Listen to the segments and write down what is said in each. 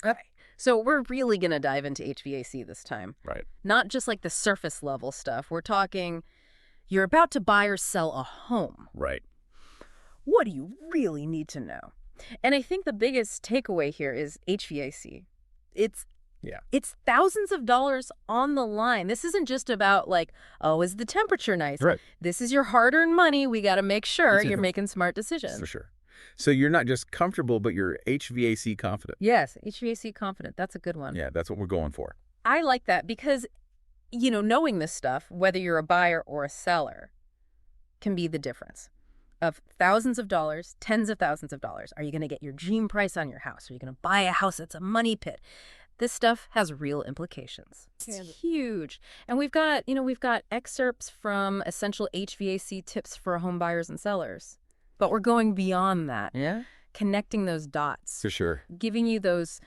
Okay. So we're really going to dive into HVAC this time. Right. Not just like the surface level stuff. We're talking you're about to buy or sell a home. Right. What do you really need to know? And I think the biggest takeaway here is HVAC. It's Yeah. it's thousands of dollars on the line. This isn't just about like, oh, is the temperature nice? Right. This is your hard-earned money. We got to make sure you're making smart decisions. For sure. So you're not just comfortable, but you're HVAC confident. Yes, HVAC confident. That's a good one. Yeah, that's what we're going for. I like that because, knowing this stuff, whether you're a buyer or a seller, can be the difference of thousands of dollars, tens of thousands of dollars. Are you going to get your dream price on your house? Are you going to buy a house that's a money pit? This stuff has real implications. It's huge. And we've got excerpts from essential HVAC tips for home buyers and sellers. But we're going beyond that. Yeah. Connecting those dots. For sure. Giving you those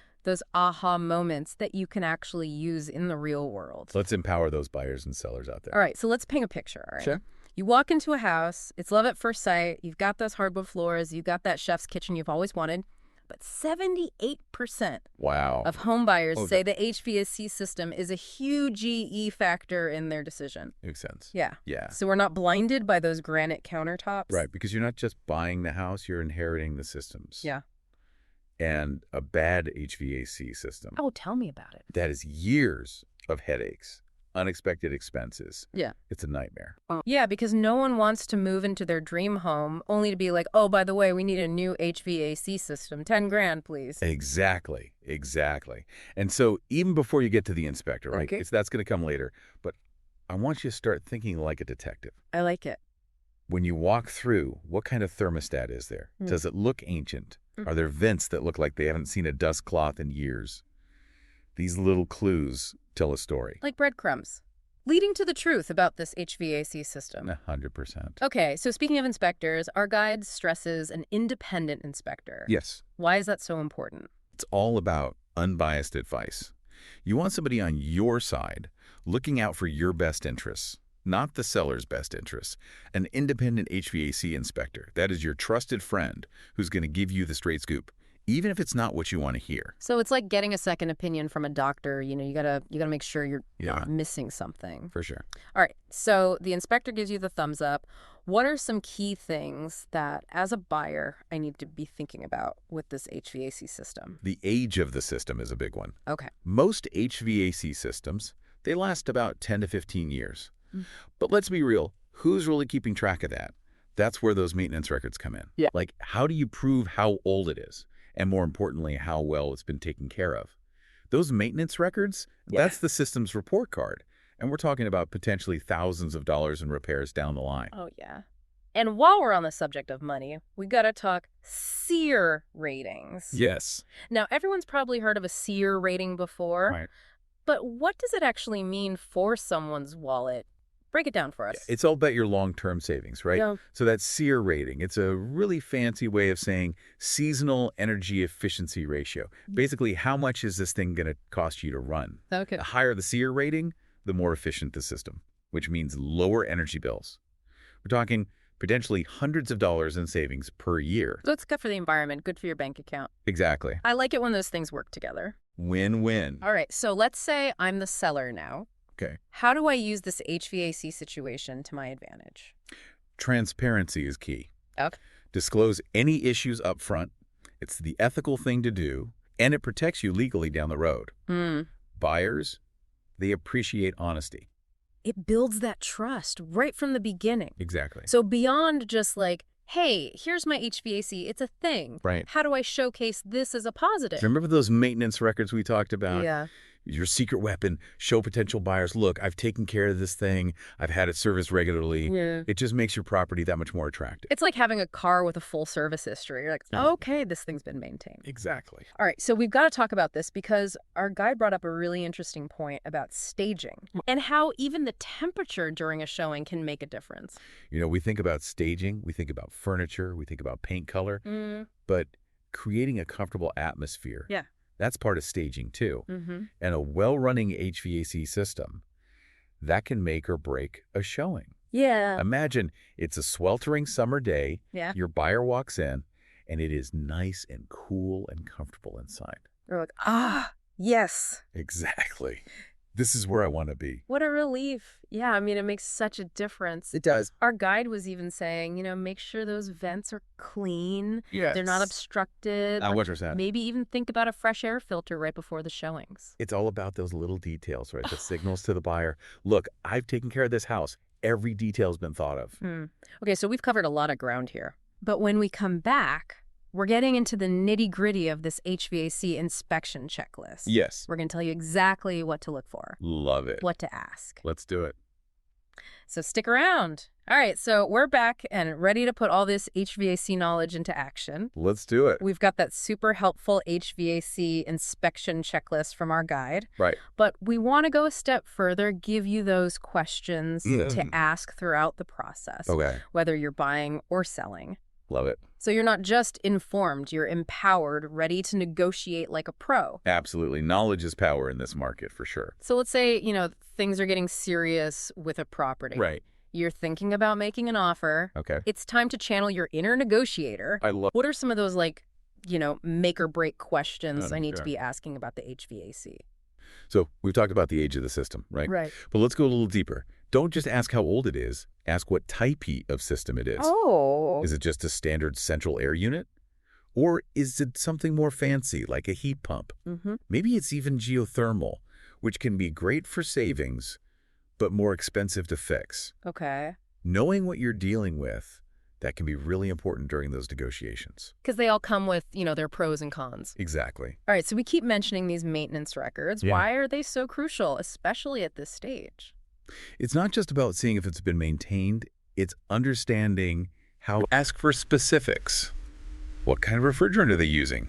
aha moments that you can actually use in the real world. Let's empower those buyers and sellers out there. All right, so let's paint a picture, all right? Sure. You walk into a house, it's love at first sight, you've got those hardwood floors, you've got that chef's kitchen you've always wanted, but 78% Wow. of home buyers say the HVAC system is a huge factor in their decision. Makes sense. Yeah. Yeah. So we're not blinded by those granite countertops. Right, because you're not just buying the house, you're inheriting the systems. Yeah. And a bad HVAC system. Oh, tell me about it. That is years of headaches, unexpected expenses. Yeah. It's a nightmare. Yeah, because no one wants to move into their dream home only to be like, oh, by the way, we need a new HVAC system. 10 grand, please. Exactly. And so even before you get to the inspector, right? Okay. That's going to come later. But I want you to start thinking like a detective. I like it. When you walk through, what kind of thermostat is there? Does it look ancient? Are there vents that look like they haven't seen a dust cloth in years? These little clues tell a story. Like breadcrumbs, leading to the truth about this HVAC system. 100%. Okay, so speaking of inspectors, our guide stresses an independent inspector. Yes. Why is that so important? It's all about unbiased advice. You want somebody on your side looking out for your best interests, not the seller's best interests. An independent HVAC inspector, that is your trusted friend who's going to give you the straight scoop, even if it's not what you want to hear. So it's like getting a second opinion from a doctor. You gotta make sure you're not missing something. For sure. All right, so the inspector gives you the thumbs up. What are some key things that, as a buyer, I need to be thinking about with this HVAC system? The age of the system is a big one. Okay. Most HVAC systems, they last about 10 to 15 years. But let's be real, who's really keeping track of that? That's where those maintenance records come in. Yeah. Like, how do you prove how old it is? And more importantly, how well it's been taken care of? Those maintenance records, that's the system's report card. And we're talking about potentially thousands of dollars in repairs down the line. Oh, yeah. And while we're on the subject of money, we got to talk SEER ratings. Yes. Now, everyone's probably heard of a SEER rating before. Right. But what does it actually mean for someone's wallet? Break it down for us. It's all about your long-term savings, right? Yeah. So that SEER rating, it's a really fancy way of saying seasonal energy efficiency ratio. Basically, how much is this thing going to cost you to run? Okay. The higher the SEER rating, the more efficient the system, which means lower energy bills. We're talking potentially hundreds of dollars in savings per year. So it's good for the environment, good for your bank account. Exactly. I like it when those things work together. Win-win. All right, so let's say I'm the seller now. Okay. How do I use this HVAC situation to my advantage? Transparency is key. Okay. Disclose any issues up front. It's the ethical thing to do, and it protects you legally down the road. Buyers, they appreciate honesty. It builds that trust right from the beginning. Exactly. So beyond just like, hey, here's my HVAC, it's a thing. Right. How do I showcase this as a positive? Remember those maintenance records we talked about? Yeah. Your secret weapon, show potential buyers, look, I've taken care of this thing. I've had it serviced regularly. Yeah. It just makes your property that much more attractive. It's like having a car with a full service history. You're like, okay, this thing's been maintained. Exactly. All right, so we've got to talk about this because our guide brought up a really interesting point about staging and how even the temperature during a showing can make a difference. We think about staging, we think about furniture, we think about paint color, but creating a comfortable atmosphere. Yeah. That's part of staging too. And a well-running HVAC system, that can make or break a showing. Yeah. Imagine it's a sweltering summer day. Yeah. Your buyer walks in, and it is nice and cool and comfortable inside. They're like, ah, yes. Exactly. This is where I want to be. What a relief. Yeah, I mean, it makes such a difference. It does. Our guide was even saying, make sure those vents are clean. Yes. They're not obstructed. 100%. Maybe even think about a fresh air filter right before the showings. It's all about those little details, right? The signals to the buyer. Look, I've taken care of this house. Every detail's been thought of. Okay, so we've covered a lot of ground here. But when we come back, we're getting into the nitty-gritty of this HVAC inspection checklist. Yes. We're going to tell you exactly what to look for. Love it. What to ask. Let's do it. So stick around. All right, so we're back and ready to put all this HVAC knowledge into action. Let's do it. We've got that super helpful HVAC inspection checklist from our guide. Right. But we want to go a step further, give you those questions to ask throughout the process, Okay. whether you're buying or selling. Love it. So you're not just informed, you're empowered, ready to negotiate like a pro. Absolutely. Knowledge is power in this market for sure. So let's say, things are getting serious with a property. Right. You're thinking about making an offer. Okay. It's time to channel your inner negotiator. What are some of those, make or break questions I need to be asking about the HVAC? So we've talked about the age of the system, right? Right. But let's go a little deeper. Don't just ask how old it is. Ask what type of system it is. Oh. Is it just a standard central air unit? Or is it something more fancy, like a heat pump? Maybe it's even geothermal, which can be great for savings, but more expensive to fix. Okay. Knowing what you're dealing with, that can be really important during those negotiations. Because they all come with, their pros and cons. Exactly. All right, so we keep mentioning these maintenance records. Yeah. Why are they so crucial, especially at this stage? It's not just about seeing if it's been maintained, it's understanding how to ask for specifics. What kind of refrigerant are they using?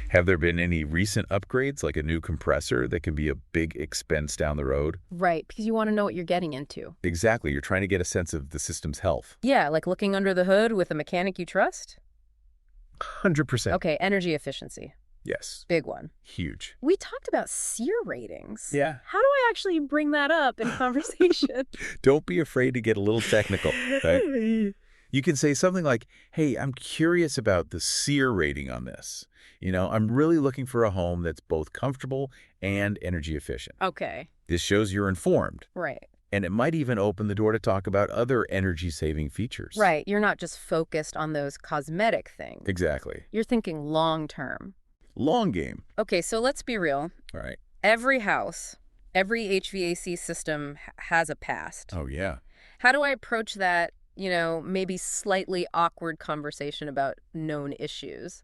Have there been any recent upgrades, like a new compressor that can be a big expense down the road? Right, because you want to know what you're getting into. Exactly. You're trying to get a sense of the system's health. Yeah, like looking under the hood with a mechanic you trust? 100%. Okay, energy efficiency. Yes. Big one. Huge. We talked about SEER ratings. Yeah. How do I actually bring that up in conversation? Don't be afraid to get a little technical, right? You can say something like, hey, I'm curious about the SEER rating on this. I'm really looking for a home that's both comfortable and energy efficient. Okay. This shows you're informed. Right. And it might even open the door to talk about other energy-saving features. Right. You're not just focused on those cosmetic things. Exactly. You're thinking long-term. Long game. Okay, so let's be real. All right. Every house, every HVAC system has a past. Oh, yeah. How do I approach that, maybe slightly awkward conversation about known issues?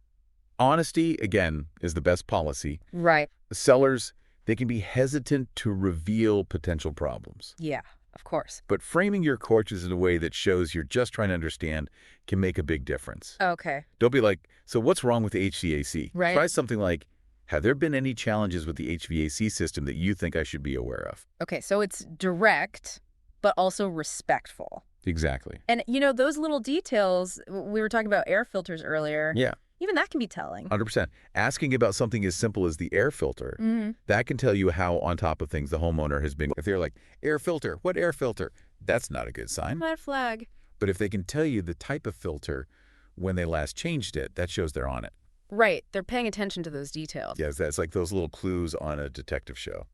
Honesty, again, is the best policy. Right. Sellers, they can be hesitant to reveal potential problems. Yeah, of course. But framing your coaches in a way that shows you're just trying to understand can make a big difference. Okay. Don't be like, so what's wrong with the HVAC? Right. Try something like, have there been any challenges with the HVAC system that you think I should be aware of? Okay, so it's direct, but also respectful. Exactly. And, those little details, we were talking about air filters earlier. Yeah. Even that can be telling. 100%. Asking about something as simple as the air filter, that can tell you how on top of things the homeowner has been. If they're like, air filter, what air filter? That's not a good sign. Red flag. But if they can tell you the type of filter when they last changed it, that shows they're on it. Right. They're paying attention to those details. Yes, that's like those little clues on a detective show.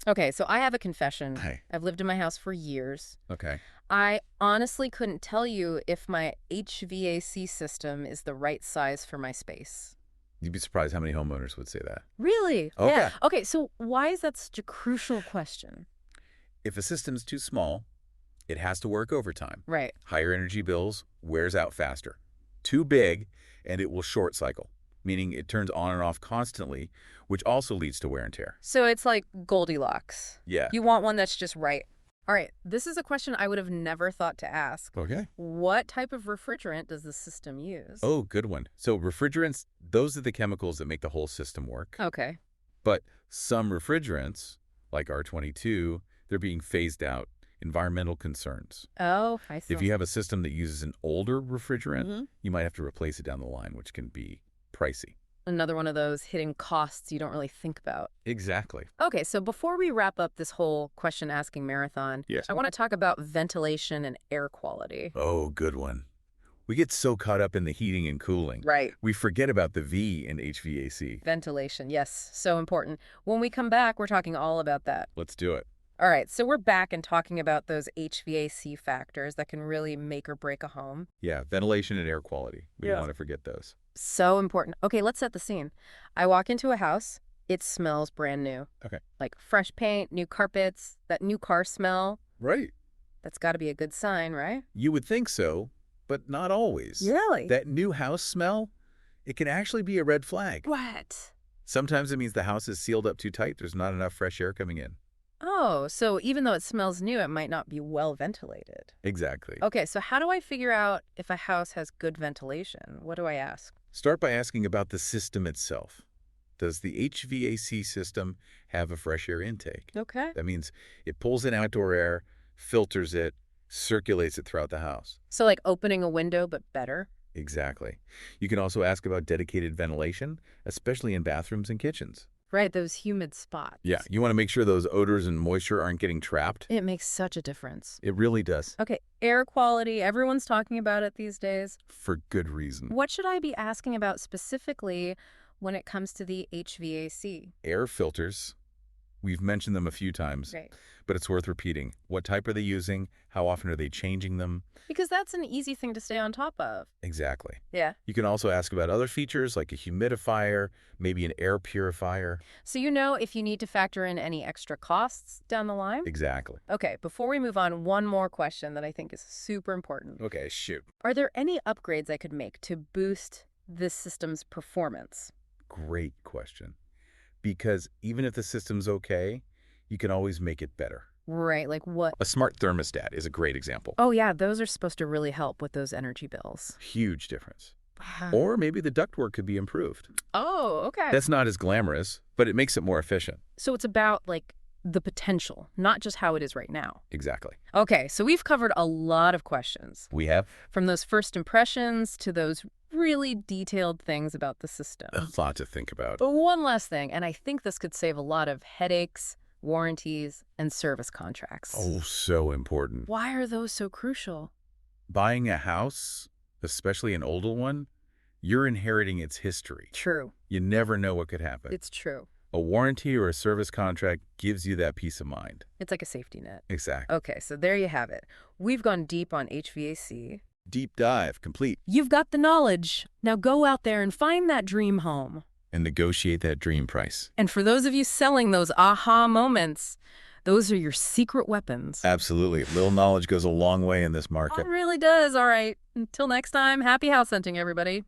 Okay, so I have a confession. Hey. I've lived in my house for years. Okay. I honestly couldn't tell you if my HVAC system is the right size for my space. You'd be surprised how many homeowners would say that. Really? Okay. Yeah. Okay, so why is that such a crucial question? If a system's too small, it has to work overtime. Right. Higher energy bills, wears out faster. Too big, and it will short cycle, meaning it turns on and off constantly, which also leads to wear and tear. So it's like Goldilocks. Yeah. You want one that's just right. All right, this is a question I would have never thought to ask. Okay. What type of refrigerant does the system use? Oh, good one. So refrigerants, those are the chemicals that make the whole system work. Okay. But some refrigerants, like R22, they're being phased out. Environmental concerns. Oh, I see. If you have a system that uses an older refrigerant, you might have to replace it down the line, which can be pricey. Another one of those hidden costs you don't really think about. Exactly. Okay, so before we wrap up this whole question-asking marathon, Yes. I want to talk about ventilation and air quality. Oh, good one. We get so caught up in the heating and cooling. Right. We forget about the V in HVAC. Ventilation, yes, so important. When we come back, we're talking all about that. Let's do it. All right, so we're back and talking about those HVAC factors that can really make or break a home. Yeah, ventilation and air quality. We don't Yeah. want to forget those. So important. Okay, let's set the scene. I walk into a house. It smells brand new. Okay. Like fresh paint, new carpets, that new car smell. Right. That's got to be a good sign, right? You would think so, but not always. Really? That new house smell, it can actually be a red flag. What? Sometimes it means the house is sealed up too tight. There's not enough fresh air coming in. Oh, so even though it smells new, it might not be well ventilated. Exactly. Okay, so how do I figure out if a house has good ventilation? What do I ask? Start by asking about the system itself. Does the HVAC system have a fresh air intake? Okay. That means it pulls in outdoor air, filters it, circulates it throughout the house. So like opening a window, but better? Exactly. You can also ask about dedicated ventilation, especially in bathrooms and kitchens. Right, those humid spots. Yeah, you want to make sure those odors and moisture aren't getting trapped. It makes such a difference. It really does. Okay, air quality. Everyone's talking about it these days. For good reason. What should I be asking about specifically when it comes to the HVAC? Air filters. We've mentioned them a few times, Right. but it's worth repeating. What type are they using? How often are they changing them? Because that's an easy thing to stay on top of. Exactly. Yeah. You can also ask about other features like a humidifier, maybe an air purifier. So you know if you need to factor in any extra costs down the line? Exactly. Okay, before we move on, one more question that I think is super important. Okay, shoot. Are there any upgrades I could make to boost this system's performance? Great question. Because even if the system's okay, you can always make it better. Right, like what? A smart thermostat is a great example. Oh yeah, those are supposed to really help with those energy bills. Huge difference. Wow. Or maybe the ductwork could be improved. Oh, okay. That's not as glamorous, but it makes it more efficient. So it's about like the potential, not just how it is right now. Exactly. Okay, so we've covered a lot of questions. We have From those first impressions to those really detailed things about the system. a lot to think about. But one last thing, and I think this could save a lot of headaches, warranties, and service contracts. Oh, so important. Why are those so crucial? Buying a house, especially an older one, you're inheriting its history. True. You never know what could happen. It's true. A warranty or a service contract gives you that peace of mind. It's like a safety net. Exactly. Okay, so there you have it. We've gone deep on HVAC. Deep dive, complete. You've got the knowledge. Now go out there and find that dream home. And negotiate that dream price. And for those of you selling those aha moments, those are your secret weapons. Absolutely. Little knowledge goes a long way in this market. It really does. All right. Until next time, happy house hunting, everybody.